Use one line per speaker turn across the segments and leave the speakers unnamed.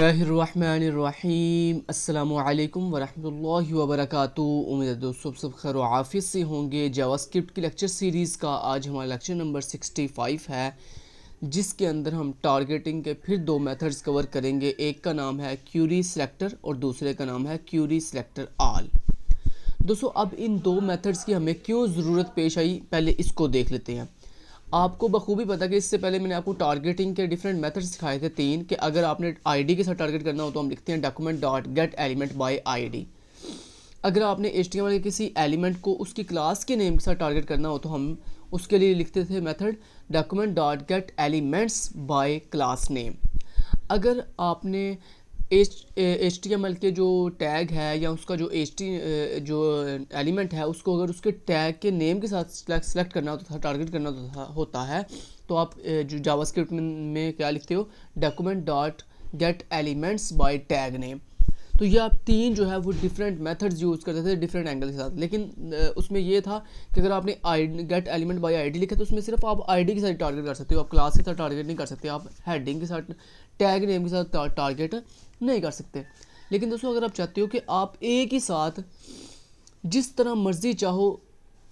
बिस्मिल्लाहिर्रहमानिर्रहीम अस्सलामुअलैकुम वरहमतुल्लाहि वबरकातुहू। उम्मीद है दोस्तों सब खैर आफियत से होंगे। जावास्क्रिप्ट की लेक्चर सीरीज़ का आज हमारा लेक्चर नंबर 65 है, जिसके अंदर हम टारगेटिंग के फिर दो मेथड्स कवर करेंगे। एक का नाम है क्यूरी सेलेक्टर और दूसरे का नाम है क्यूरी सेलेक्टर ऑल। दोस्तों अब इन दो मेथड्स की हमें क्यों ज़रूरत पेश आई, पहले इसको देख लेते हैं। आपको बखूबी पता कि इससे पहले मैंने आपको टारगेटिंग के डिफरेंट मेथड्स सिखाए थे तीन, कि अगर आपने आईडी के साथ टारगेट करना हो तो हम लिखते हैं document dot gate element by ID. अगर आपने HTML के किसी एलिमेंट को उसकी क्लास के नेम के साथ टारगेट करना हो तो हम उसके लिए लिखते थे method document dot gate elements bye class name. अगर आपने HTML के जो टैग है या उसका जो जो एलिमेंट है उसको अगर उसके टैग के नेम के साथ सेलेक्ट करना होता था, टारगेट करना होता है, तो आप जो जावास्क्रिप्ट में क्या लिखते हो, document dot gate elements bye tag name. तो ये आप तीन जो है वो डिफरेंट मेथड्स यूज़ करते थे डिफरेंट एंगल के साथ। लेकिन उसमें ये था कि अगर आपने गेट एलिमेंट बाय आईडी लिखा तो उसमें सिर्फ आप आईडी के साथ टारगेट कर सकते हो, आप क्लास के साथ टारगेट नहीं कर सकते, आप हेडिंग के साथ टैग नेम के साथ टारगेट नहीं कर सकते। लेकिन दोस्तों अगर आप चाहते हो कि आप एक ही साथ जिस तरह मर्जी चाहो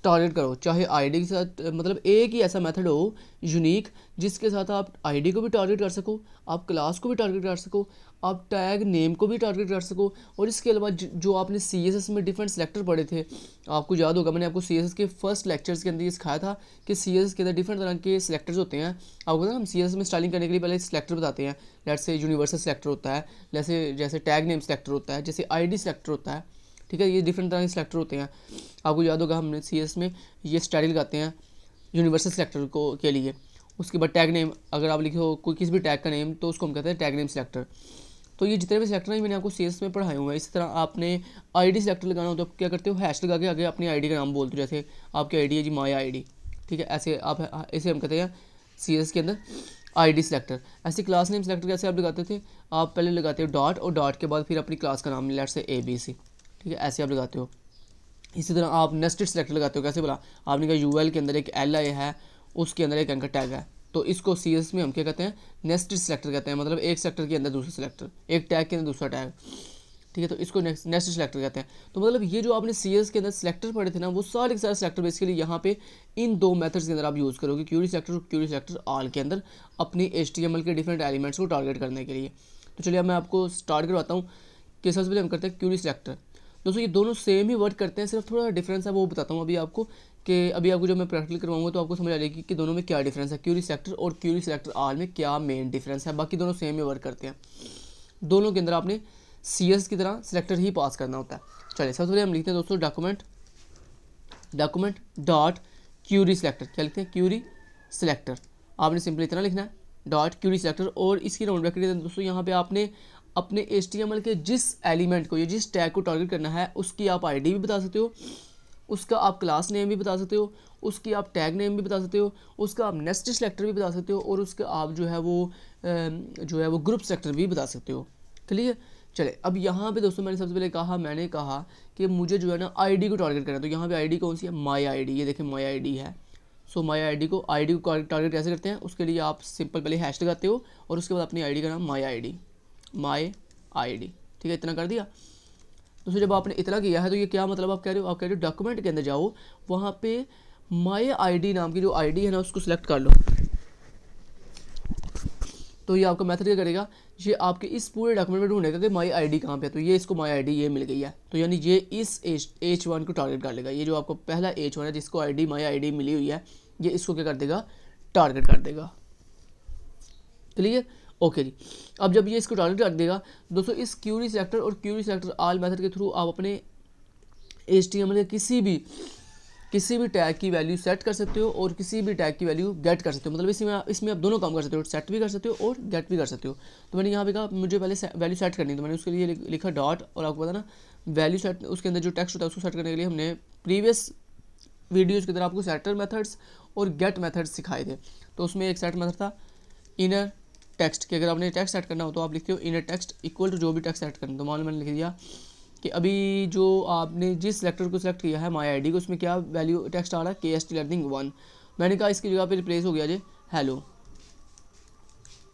टारगेट करो, चाहे आईडी के साथ, मतलब एक ही ऐसा मेथड हो यूनिक जिसके साथ आप आईडी को भी टारगेट कर सको, आप क्लास को भी टारगेट कर सको, आप टैग नेम को भी टारगेट कर सको। और इसके अलावा जो आपने CSS में डिफरेंट सेलेक्टर पढ़े थे, आपको याद होगा मैंने आपको CSS के फर्स्ट लेक्चर्स के अंदर ये सिखाया था कि CSS के अंदर डिफरेंट तरह के सेलेक्टर्स होते हैं। आपको पता है हम CSS में स्टाइलिंग करने के लिए पहले सेलेक्टर बताते हैं। लेट्स से यूनिवर्सल सेलेक्टर होता है, जैसे टैग नेम सेलेक्टर होता है, जैसे ID सेलेक्टर होता है, ठीक है। ये डिफरेंट तरह के सेलेक्टर होते हैं। आपको याद होगा हमने CSS में ये स्टाइल लगाते हैं यूनिवर्सल सेलेक्टर के लिए। उसके बाद टैग नेम, अगर आप लिखो कोई किसी भी टैग का नेम तो उसको हम कहते हैं टैग नेम सेलेक्टर। तो ये जितने भी सेलेक्टर हैं मैंने आपको CSS में पढ़ाए हुए हैं। इसी तरह आपने ID सेलेक्टर लगाना हो तो आप क्या करते हो, हैश लगा के आगे अपनी आईडी का नाम बोलते हो। जैसे आपकी आईडी है जी माई आईडी, ठीक है, ऐसे आप इसे हम कहते हैं CSS के अंदर ID सेलेक्टर। ऐसे क्लास नेम सेलेक्टर कैसे आप लगाते थे, आप पहले लगाते हो डॉट और डॉट के बाद फिर अपनी क्लास का नाम, लेट्स से ABC, ठीक है, ऐसे आप लगाते हो। इसी तरह आप नेस्टेड सेलेक्टर लगाते हो। कैसे बोला, आपने कहा UL के अंदर एक LI है, उसके अंदर एक एंकर टैग है, तो इसको CSS में हम क्या कहते हैं, नेस्टेड सेलेक्टर कहते हैं। मतलब एक सेलेक्टर के अंदर दूसरा सेलेक्टर, एक टैग के अंदर दूसरा टैग, ठीक है, तो इसको नेस्टेड सेलेक्टर कहते हैं। तो मतलब ये जो आपने CSS के अंदर सेलेक्टर पढ़े थे ना, वो सारे के सारे सेलेक्टर बेसिकली यहाँ पे इन दो मेथड्स के अंदर आप यूज़ करोगे, क्यूरी सेलेक्टर और क्यूरी सेलेक्टर ऑल के अंदर, अपनी HTML के डिफरेंट एलिमेंट्स को टारगेट करने के लिए। तो चलिए अब मैं आपको स्टार्ट करवाता हूँ कि सबसे पहले हम करते हैं क्यूरी सेलेक्टर। दोस्तों ये दोनों सेम ही वर्क करते हैं, सिर्फ थोड़ा डिफरेंस है वो बताता हूँ अभी आपको, कि अभी आपको जब मैं प्रैक्टिकल करवाऊंगा तो आपको समझ आ जाएगी कि दोनों में क्या डिफरेंस है, क्यूरी सेलेक्टर और क्यूरी सेलेक्टर ऑल में क्या मेन डिफरेंस है। बाकी दोनों सेम ही वर्क करते हैं, दोनों के अंदर आपने CSS की तरह सेलेक्टर ही पास करना होता है। चलिए सबसे पहले हम लिखते हैं दोस्तों डॉक्यूमेंट डॉट क्यूरी सेलेक्टर। क्या लिखते हैं, क्यूरी सेलेक्टर। आपने सिंपली इतना लिखना है डॉट क्यूरी सेलेक्टर, और इसकी राउंड ब्रैकेट दोस्तों यहाँ पे आपने अपने HTML के जिस एलिमेंट को या जिस टैग को टारगेट करना है उसकी आप ID भी बता सकते हो, उसका आप क्लास नेम भी बता सकते हो, उसकी आप टैग नेम भी बता सकते हो, उसका आप नेस्टेड सेलेक्टर भी बता सकते हो, और उसका आप जो है वो ग्रुप सेलेक्टर भी बता सकते हो। क्लियर। चले अब यहाँ पे दोस्तों मैंने सबसे पहले कहा कि मुझे जो है ना ID को टारगेट करना है। तो यहाँ पे ID कौन सी है, माई ID, ये देखें माई ID है। सो माई ID को टारगेट कैसे करते हैं, उसके लिए आप सिंपल पहले हैश लगाते हो और उसके बाद अपनी ID का नाम माई ID, ठीक है, इतना कर दिया। तो जब आपने इतना किया है तो ये क्या मतलब आप कह रहे हो, डॉक्यूमेंट के अंदर जाओ, वहाँ पे माई ID नाम की जो ID है ना उसको सिलेक्ट कर लो। तो ये आपका मेथड क्या करेगा, ये आपके इस पूरे डॉक्यूमेंट में ढूंढेगा कि माई ID कहाँ पे है। तो ये इसको माई ID ये मिल गई है, तो यानी ये इस H1 को टारगेट कर लेगा। ये जो आपको पहला H1 है जिसको माई ID मिली हुई है, ये इसको क्या कर देगा, टारगेट कर देगा। क्लियर, ओके जी। अब जब ये इसको टारगेट कर देगा दोस्तों, इस क्यूरी सेलेक्टर और क्यूरी सेलेक्टर ऑल मेथड के थ्रू आप अपने HTML के किसी भी टैग की वैल्यू सेट कर सकते हो और किसी भी टैग की वैल्यू गेट कर सकते हो। मतलब इसमें आप दोनों काम कर सकते हो, सेट भी कर सकते हो और गेट भी कर सकते हो। तो मैंने यहाँ पे कहा मुझे पहले वैल्यू सेट करनी है, तो मैंने उसके लिए लिखा डॉट, और आपको पता ना वैल्यू सेट, उसके अंदर जो टेक्स्ट होता है उसको सेट करने के लिए हमने प्रीवियस वीडियोज़ की तरह आपको सेटर मेथड्स और गेट मेथड्स सिखाए थे। तो उसमें एक सेट मेथड था इनर टेक्स्ट, कि अगर आपने टेक्स्ट सेट करना हो तो आप लिखते हो इनर टेक्स्ट इक्वल टू जो भी टेक्स्ट सेट करना। तो मान लो मैंने लिख दिया कि अभी जो आपने जिस सेलेक्टर को सिलेक्ट किया है माई ID को, उसमें क्या वैल्यू टेक्स्ट आ रहा है, KST लर्निंग 1। मैंने कहा इसकी जगह पे रिप्लेस हो गया जे हेलो।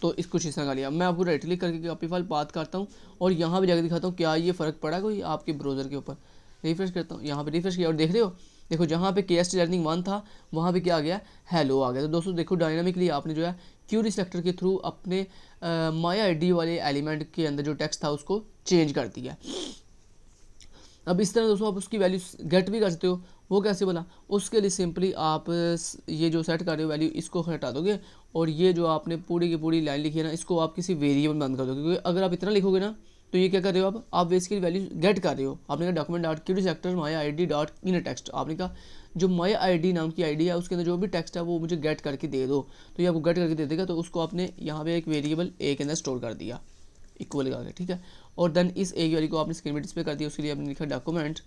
तो इसको इस तरह का लिया। मैं आपको राइट क्लिक करके कॉपी फाइल बात करता हूँ और यहाँ पे जाकर दिखाता हूँ क्या ये फ़र्क पड़ा कोई आपके ब्राउज़र के ऊपर। रिफ्रेश करता हूँ, यहाँ पे रिफ्रेश किया और देख रहे हो, देखो जहाँ पे KST लर्निंग 1 था वहाँ पे क्या आ गया, हेलो आ गया। तो दोस्तों देखो डायनामिकली आपने जो है क्यूरी सेलेक्टर के थ्रू अपने माई आईडी वाले एलिमेंट के अंदर जो टेक्स्ट था उसको चेंज कर दिया। अब इस तरह दोस्तों आप उसकी वैल्यू गेट भी कर सकते हो। वो कैसे बोला, उसके लिए सिंपली आप ये जो सेट कर रहे हो वैल्यू इसको हटा दोगे और ये जो आपने पूरी की पूरी लाइन लिखी है ना इसको आप किसी वेरिएबल में बंद कर दोगे, क्योंकि अगर आप इतना लिखोगे ना तो ये क्या कर रहे हो आप बेसिकली वैल्यू गेट कर रहे हो। आपने कहा document dot Curie selector my I D dot in text, आपने कहा जो माई आई डी नाम की आईडी है उसके अंदर जो भी टेक्स्ट है वो मुझे गेट करके दे दो, तो ये आपको गेट करके दे देगा। तो उसको आपने यहाँ पे एक वेरिएबल ए के अंदर स्टोर कर दिया इक्वल करके, ठीक है। और देन इस ए की वैल्यू को आपने स्क्रीन में डिस्प्ले कर दिया। उसके लिए आपने लिखा डॉक्यूमेंट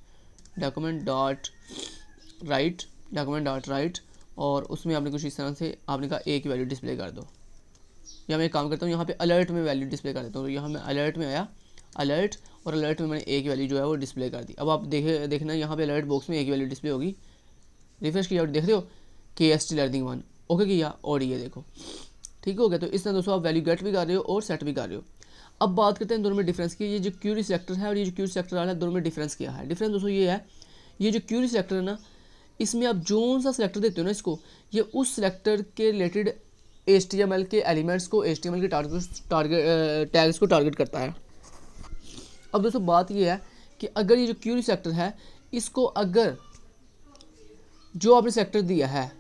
डॉट राइट और उसमें आपने कुछ इस तरह से आपने कहा ए की वैल्यू डिस्प्ले कर दो। या मैं एक काम करता हूँ यहाँ पे अलर्ट में वैल्यू डिस्प्ले कर देता हूँ। तो यहाँ मैं अलर्ट में आया, अलर्ट और अलर्ट में मैंने ए की वैल्यू जो है वो डिस्प्ले कर दी। अब आप देखना यहाँ पे अलर्ट बॉक्स में ए की वैल्यू डिस्प्ले होगी। रिफ्रेश किया और देख रहे हो KST लर्निंग 1 ओके किया और ये देखो ठीक हो गया। तो इस तरह दोस्तों आप वैल्यू गेट भी कर रहे हो और सेट भी कर रहे हो। अब बात करते हैं दोनों में डिफरेंस की। ये जो क्यूरी सेलेक्टर है और ये जो क्यूरी सेलेक्टर वाला है दोनों में डिफरेंस क्या है। डिफरेंस दोस्तों ये है, ये जो क्यूरी सेलेक्टर है ना इसमें आप जो सा सेलेक्टर देते हो ना इसको, ये उस सेलेक्टर के रिलेटेड HTML के एलिमेंट्स को, HTML के टैग्स को टारगेट करता है। अब दोस्तों बात ये है कि अगर ये जो क्यूरी सेलेक्टर है इसको अगर जो आपने सेलेक्टर दिया है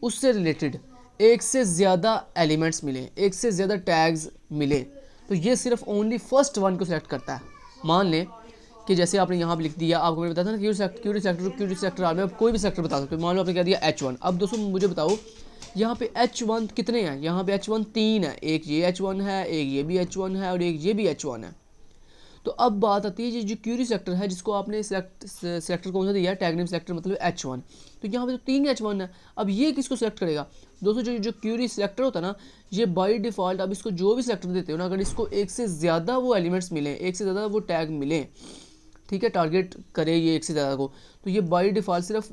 उससे रिलेटेड एक से ज़्यादा एलिमेंट्स मिले, एक से ज़्यादा टैग्स मिले, तो ये सिर्फ ओनली फर्स्ट वन को सिलेक्ट करता है। मान लें कि जैसे आपने यहाँ पे लिख दिया, आपको मैंने बताया था ना क्यूरी सेलेक्टर आर में आप कोई भी सेलेक्टर बता सकते हो। मान लो आपने कह दिया H1। अब दोस्तों मुझे बताओ यहाँ पे H1 कितने हैं, यहाँ पे H1 3 है, एक ये H1 है, एक ये भी H1 है और एक ये भी H1 है। तो अब बात आती है ये जो क्यूरी सेलेक्टर है जिसको आपने सेलेक्टर कौन सा दिया है, टैग नेम सेलेक्टर मतलब H1। तो यहाँ पे तो 3 H1 है। अब ये किसको सेलेक्ट करेगा दोस्तों, जो क्यूरी सेलेक्टर होता है ना ये बाय डिफ़ॉल्ट अब इसको जो भी सेलेक्टर देते हो ना, अगर इसको एक से ज़्यादा वो एलिमेंट्स मिले, एक से ज़्यादा वो टैग मिले, ठीक है, टारगेट करे ये एक से ज़्यादा को, तो ये बाय डिफ़ॉल्ट सिर्फ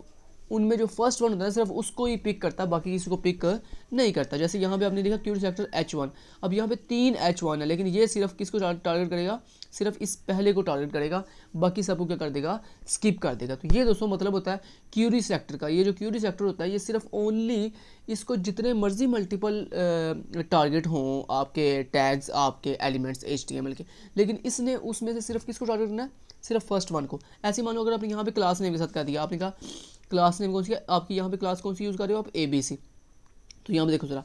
उनमें जो फर्स्ट वन होता है सिर्फ उसको ही पिक करता है, बाकी किसी को पिक नहीं करता। जैसे यहाँ पे आपने लिखा क्यूरी सेलेक्टर H1, अब यहाँ पे 3 H1 है लेकिन ये सिर्फ किसको टारगेट करेगा, सिर्फ इस पहले को टारगेट करेगा, बाकी सबको क्या कर देगा, स्किप कर देगा। तो ये दोस्तों मतलब होता है क्यूरी सेलेक्टर का। ये जो क्यूरी सेलेक्टर होता है ये सिर्फ ओनली इसको जितने मर्जी मल्टीपल टारगेट हों आपके टैग्स, आपके एलिमेंट्स HTML के, लेकिन इसने उसमें से सिर्फ किसको टारगेट करना है, सिर्फ फर्स्ट वन को। ऐसे मान लो अगर आपने यहाँ पे क्लास नेम के साथ कर दिया, आपने कहा क्लास नेम कौन सी है आपकी, यहाँ पे क्लास कौन सी यूज़ कर रहे हो आप, ABC। तो यहाँ पे देखो जरा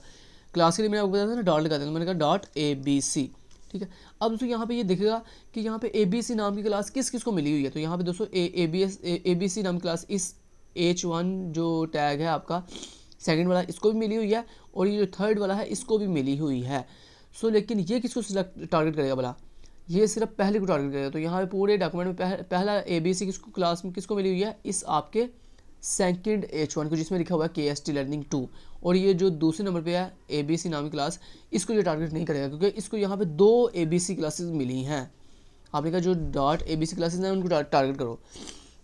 क्लास के लिए मैंने आपको बताया था ना डॉट लगा देना, मैंने कहा .ABC, ठीक है। अब दोस्तों यहाँ पे ये दिखेगा कि यहाँ पे ABC नाम की क्लास किस किस को मिली हुई है। तो यहाँ पे दोस्तों ABC नाम की क्लास इस H1 जो टैग है आपका सेकंड वाला इसको भी मिली हुई है और ये जो थर्ड वाला है इसको भी मिली हुई है। सो लेकिन ये किसको टारगेट करेगा भला, ये सिर्फ पहले को टारगेट करेगा। तो यहाँ पे पूरे डॉक्यूमेंट में पहला ABC किसको क्लास में किसको मिली हुई है, इस आपके सेकंड H1 को जिसमें लिखा हुआ है KST लर्निंग 2। और ये जो दूसरे नंबर पे है ABC नाम की क्लास, इसको ये टारगेट नहीं करेगा क्योंकि इसको यहाँ पे 2 ABC क्लासेस मिली हैं। आपने कहा जो .ABC क्लासेस हैं उनको टारगेट करो,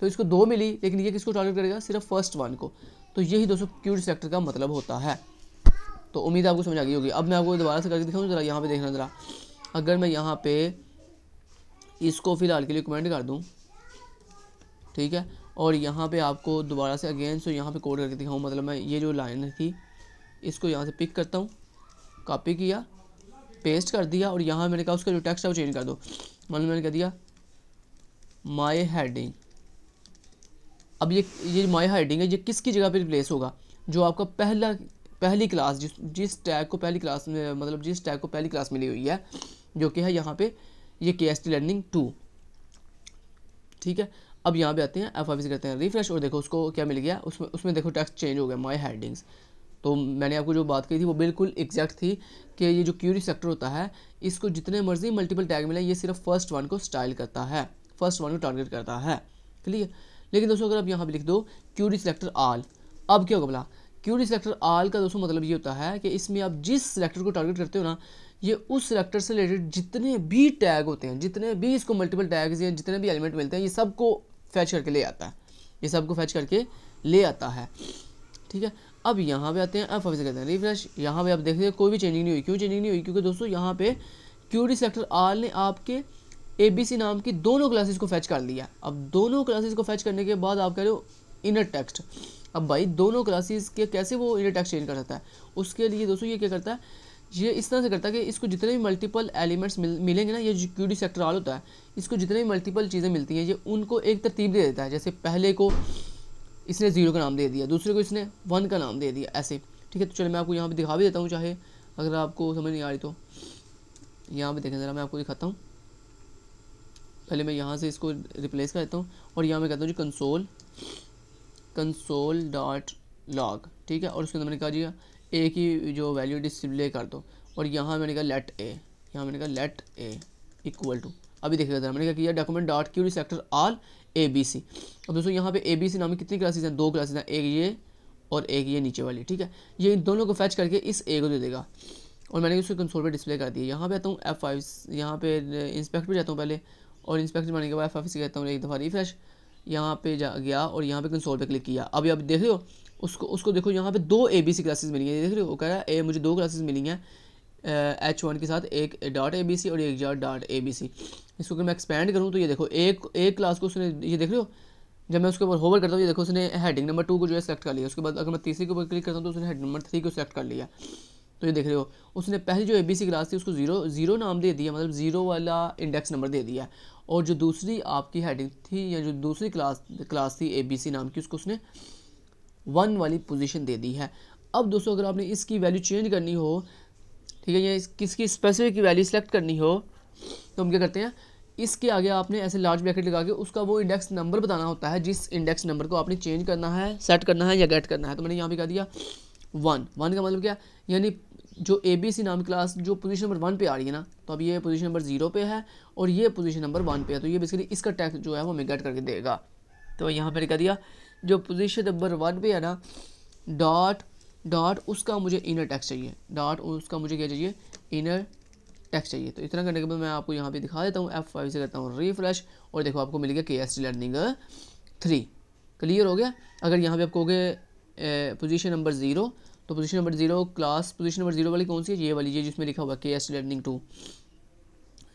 तो इसको 2 मिली लेकिन ये किसको टारगेट करेगा, सिर्फ फर्स्ट वन को। तो यही दोस्तों क्यूरी सेलेक्टर का मतलब होता है। तो उम्मीद आपको समझ आ गई होगी। अब मैं आपको दोबारा से करके दिखाऊँ ज़रा, यहाँ पे देखना ज़रा, अगर मैं यहाँ पे इसको फ़िलहाल के लिए कमेंट कर दूँ, ठीक है, और यहाँ पे आपको दोबारा से अगेन सो यहाँ पे कोड करके दिखाऊँ, मतलब मैं ये जो लाइन थी इसको यहाँ से पिक करता हूँ, कॉपी किया, पेस्ट कर दिया और यहाँ मैंने कहा उसका जो टेक्स्ट है वो चेंज कर दो। मान लो मैंने कह दिया माई हेडिंग। अब ये माई हेडिंग है, ये किसकी जगह पे रिप्लेस होगा, जो आपका पहली क्लास जिस टैग को पहली क्लास में मतलब जिस टैग को पहली क्लास मिली हुई है, जो कि है यहाँ पे ये KST लर्निंग 2, ठीक है। अब यहाँ पे आते हैं F5 से करते हैं रिफ्रेश और देखो उसको क्या मिल गया, उसमें देखो टेक्स्ट चेंज हो गया, माई हेडिंग्स। तो मैंने आपको जो बात कही थी वो बिल्कुल एग्जैक्ट थी कि ये जो क्यूरी सेलेक्टर होता है इसको जितने मर्जी मल्टीपल टैग मिले ये सिर्फ फर्स्ट वन को स्टाइल करता है, फर्स्ट वन को टारगेट करता है, क्लियर। लेकिन दोस्तों अगर आप यहाँ पे लिख दो क्यूरी सेलेक्टर ऑल, अब क्या होगा बोला, क्यूरी सेलेक्टर ऑल का दोस्तों मतलब ये होता है कि इसमें आप जिस सेलेक्टर को टारगेट करते हो ना, ये उस सेलेक्टर से रिलेटेड जितने भी टैग होते हैं, जितने भी इसको मल्टीपल टैग्स या जितने भी एलिमेंट मिलते हैं, ये सबको फैच करके ले आता है, ये सबको फैच करके ले आता है, ठीक है। अब यहाँ पे आते हैं, F5 से कहते हैं रिफ्रेश। यहाँ पे आप देख रहे हैं कोई भी चेंजिंग नहीं हुई। क्यों चेंजिंग नहीं हुई? क्योंकि दोस्तों यहाँ पे क्यूरी सेलेक्टर आल ने आपके ABC नाम की दोनों क्लासेस को फैच कर लिया। अब दोनों क्लासेस को फैच करने के बाद आप कह रहे हो इनर टेक्स्ट। अब भाई दोनों क्लासेस के कैसे वो इनर टेक्स्ट चेंज कर सकता है? उसके लिए दोस्तों ये क्या करता है, ये इस तरह से करता है कि इसको जितने भी मल्टीपल एलिमेंट्स मिलेंगे ना, ये जो क्यूरी सेलेक्टर आल होता है, इसको जितने भी मल्टीपल चीज़ें मिलती हैं, ये उनको एक तरतीब दे देता है। जैसे पहले को इसने 0 का नाम दे दिया, दूसरे को इसने 1 का नाम दे दिया, ऐसे। ठीक है, तो चलो मैं आपको यहाँ पे दिखा भी देता हूँ, चाहे अगर आपको समझ नहीं आ रही तो यहाँ पे देखें ज़रा, मैं आपको दिखाता हूँ। पहले मैं यहाँ से इसको रिप्लेस कर देता हूँ और यहाँ मैं कहता हूँ जी कंसोल डॉट लॉग। ठीक है, और उसके अंदर मैंने कहा जी ए की जो वैल्यू डिस्प्ले कर दो, और यहाँ मैंने कहा लेट ए, यहाँ मैंने कहा लेट ए इक्वल टू, अभी देखिएगा ज़रा मैंने क्या किया, डॉक्यूमेंट डॉट क्यूरी सेलेक्टर आल ABC। अब दोस्तों यहाँ पे ABC नाम की कितनी क्लासेस हैं? 2 क्लासेस हैं, एक ये और एक ये नीचे वाली। ठीक है, ये इन दोनों को फैच करके इस ए को दे देगा, और मैंने उसको कंसोल पे डिस्प्ले कर दिया। यहाँ पे आता हूँ F5, यहाँ पे इंस्पेक्ट पे जाता हूँ पहले, और इंस्पेक्ट मारने के बाद F5 से कहता हूँ एक दफ़ा रिफ्रेश। यहाँ पे जा गया और यहाँ पे कंसोल पे क्लिक किया। अभी आप देख रहे हो उसको देखो, यहाँ पे 2 ABC क्लासेस मिली हैं, देख रहे हो, वो कह रहा है मुझे 2 क्लासेस मिली हैं H1 के साथ, एक डॉट ABC और एक डॉट ABC। इसको अगर मैं एक्सपेंड करूँ तो ये देखो एक क्लास को उसने, ये देख रहे हो, जब मैं उसके ऊपर होवर करता हूँ ये देखो उसने हेडिंग नंबर 2 को जो है सेलेक्ट कर लिया। उसके बाद अगर मैं तीसरी के ऊपर क्लिक करता हूँ तो उसने हेडिंग नंबर 3 को सेलेक्ट कर लिया। तो ये देख रहे हो, उसने पहली जो ABC क्लास थी उसको 0 नाम दे दिया, मतलब 0 वाला इंडेक्स नंबर दे दिया, और जो दूसरी आपकी हेडिंग थी या जो दूसरी क्लास थी ABC नाम की, उसको उसने 1 वाली पोजीशन दे दी है। अब दोस्तों अगर आपने इसकी वैल्यू चेंज करनी हो, ठीक है, ये किसकी स्पेसिफिक की वैल्यू सेलेक्ट करनी हो, तो हम क्या करते हैं, इसके आगे आपने ऐसे लार्ज ब्रैकेट लगा के उसका वो इंडेक्स नंबर बताना होता है, जिस इंडेक्स नंबर को आपने चेंज करना है, सेट करना है या गेट करना है। तो मैंने यहाँ पे कह दिया 1 का मतलब क्या, यानी जो ABC नाम क्लास जो पोजीशन नंबर 1 पे आ रही है ना, तो अब ये पोजीशन नंबर 0 पे है और ये पोजीशन नंबर 1 पे है, तो ये बेसिकली इसका टैग जो है वो हमें गेट करके देगा। तो यहाँ पर कह दिया जो पोजीशन नंबर 1 पे है ना, डॉट उसका मुझे इनर टेक्स्ट चाहिए, डॉट उसका मुझे क्या चाहिए, इनर टेक्स्ट चाहिए। तो इतना करने के बाद मैं आपको यहाँ पे दिखा देता हूँ, F5 से करता हूँ रिफ्रेश, और देखो आपको मिल गया KST लर्निंग 3। क्लियर हो गया। अगर यहाँ पे आप कहोगे पोजीशन नंबर 0, तो position number 0 class position number 0 वाली कौन सी है, ये वाली, ये जिसमें लिखा हुआ KST लर्निंग 2।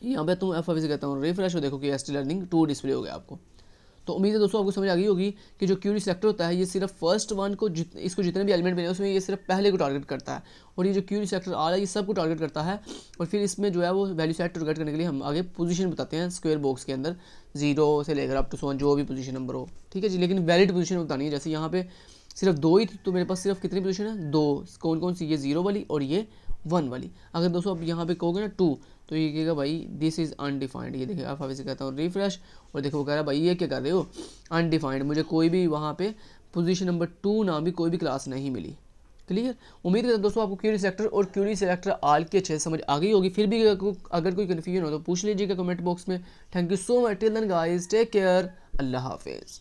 यहाँ पे तुम F5 से करता हूँ रिफ्रेश, और देखो KST लर्निंग 2 डिस्प्ले हो गया आपको। तो उम्मीद है दोस्तों आपको समझ आ गई होगी कि जो क्यूरी सेलेक्टर होता है ये सिर्फ फर्स्ट वन को इसको जितने भी एलिमेंट मिले उसमें ये सिर्फ पहले को टारगेट करता है, और ये जो क्यूरी सेलेक्टर आ रहा है ये सब को टारगेट करता है, और फिर इसमें जो है वो वैल्यू सेट टारगेट करने के लिए हम आगे पोजीशन बताते हैं स्क्वायर बॉक्स के अंदर, 0 से लेकर अप टू 1 जो भी पोजीशन नंबर हो। ठीक है जी, लेकिन वैलिड पोजीशन बतानी है। जैसे यहाँ पे सिर्फ 2 ही थी, तो मेरे पास सिर्फ कितनी पोजीशन है, 2। कौन कौन सी, ये 0 वाली और ये 1 वाली। अगर दोस्तों अब यहाँ पे कहोगे ना 2, तो ये कहेगा भाई दिस इज़ अनडिफाइंड। ये देखिए F5 से कहता हूँ रिफ्रेश, और देखो वो कह रहा है भाई ये क्या कर रहे हो, अनडिफाइंड, मुझे कोई भी वहाँ पे पोजीशन नंबर 2 नाम भी कोई भी क्लास नहीं मिली। क्लियर। उम्मीद करता हूँ दोस्तों आपको क्यूरी सेलेक्टर और क्यूरी सेलेक्टर आल की अच्छे से समझ आ गई होगी। फिर भी अगर कोई कन्फ्यूजन हो तो पूछ लीजिएगा कमेंट बॉक्स में। Thank you so much, till then guys, take care, अल्लाह हाफिज़।